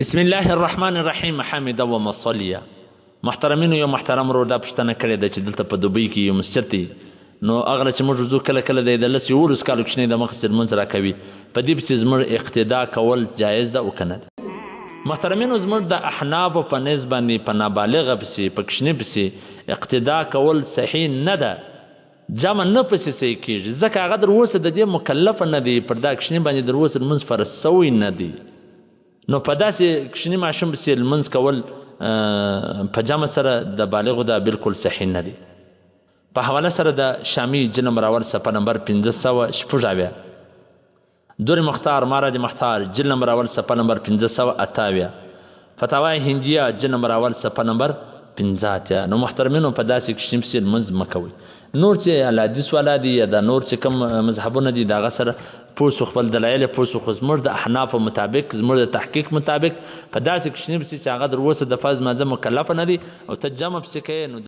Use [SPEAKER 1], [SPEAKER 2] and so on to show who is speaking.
[SPEAKER 1] بسم الله الرحمن الرحیم. حامد و مصلیه. محترمینو، یو محترم ورور دا پوښتنه کړې ده چې دلته په دوبۍ کې یو مسجد دی، نو هغه چې موږ ځو کله کله دی د 10-11 کالو کوچنی د مخ سر لمونځ راکوي، په دې پسې زموږ اقتدا کول جایز ده او که نه ده؟ محترمینو، زموږ د احنافو په نسبت باندې په نابالغه پسې په کوچني پسې اقتدا کول صحیح نه ده، جمع نه پسې صحیح کېږي، ځکه هغه در اوسه د دې مکلفه نه دی، پر دا کوچني باندې در اوسه لمونځ فرض سوی نه دی. نو په داسې کوچني ماشوم پسې لمونځ کول په جمع سره د بالغو دا بالکل صحیح نه دی. په حواله سره د شامی جلد راول صفحه نمبر 586، دور مختار مارج مختار جلد نمبر اول صفحه نمبر 528، فتاوی هندیه جلد نمبر اول صفحه نمبر 50. نو محترمینو، په داسې کوچني پسې لمونځ مه کوئ. نور چې الحدیث والا دي یا د نور چې کوم مذهبونه دي، د هغه سره پوسو خپل دلایل پوسو، خو زموږ د احنافو مطابق، زموږ د تحقیق مطابق په داسې کوچني پسې چې هغه در اوسه د فرض مانځه مکلفه نه دي او ته جمع پسې کوې، نو